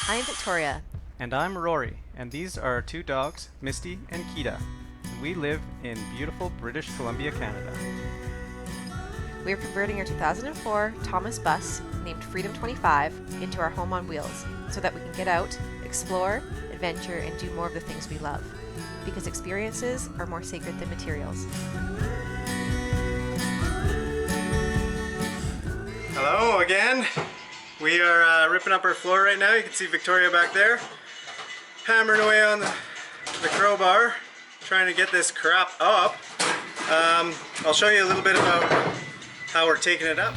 I am Victoria. And I'm Rory, and these are our two dogs, Misty and Kita. We live in beautiful British Columbia, Canada. We are converting our 2004 Thomas bus, named Freedom 25, into our home on wheels so that we can get out, explore, adventure, and do more of the things we love. Because experiences are more sacred than materials. Hello again. We are ripping up our floor right now. You can see Victoria back there, hammering away on the crowbar, trying to get this crap up. I'll show you a little bit about how we're taking it up.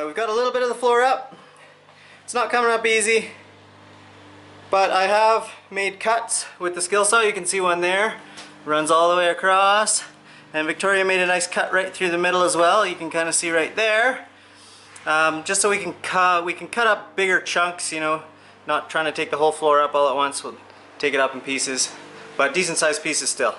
We've got a little bit of the floor up. It's not coming up easy, but I have made cuts with the skill saw. You can see one there, runs all the way across, and Victoria made a nice cut right through the middle as well. You can kind of see right there, just so we can cut up bigger chunks. You know, not trying to take the whole floor up all at once. We'll take it up in pieces, but decent sized pieces still.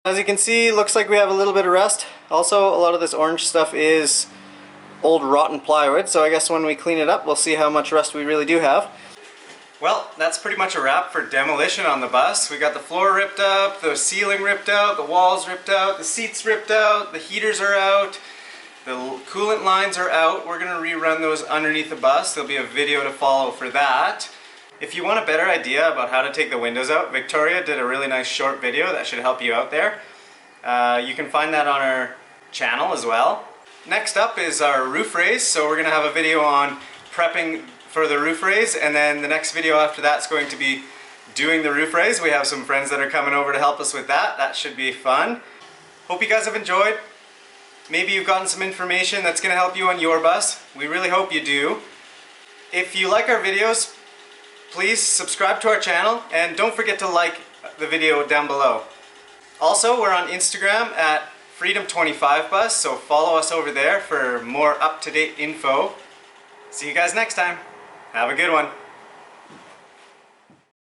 As you can see, looks like we have a little bit of rust. Also, a lot of this orange stuff is old rotten plywood, so I guess when we clean it up, we'll see how much rust we really do have. Well, that's pretty much a wrap for demolition on the bus. We got the floor ripped up, the ceiling ripped out, the walls ripped out, the seats ripped out, the heaters are out, the coolant lines are out. We're going to rerun those underneath the bus. There'll be a video to follow for that. If you want a better idea about how to take the windows out, Victoria did a really nice short video that should help you out there. You can find that on our channel as well. Next up is our roof raise, so we're going to have a video on prepping for the roof raise, and then the next video after that is going to be doing the roof raise. We have some friends that are coming over to help us with that. That should be fun. Hope you guys have enjoyed. Maybe you've gotten some information that's going to help you on your bus. We really hope you do. If you like our videos, please subscribe to our channel and don't forget to like the video down below. Also, we're on Instagram at Freedom25Bus, so follow us over there for more up-to-date info. See you guys next time. Have a good one.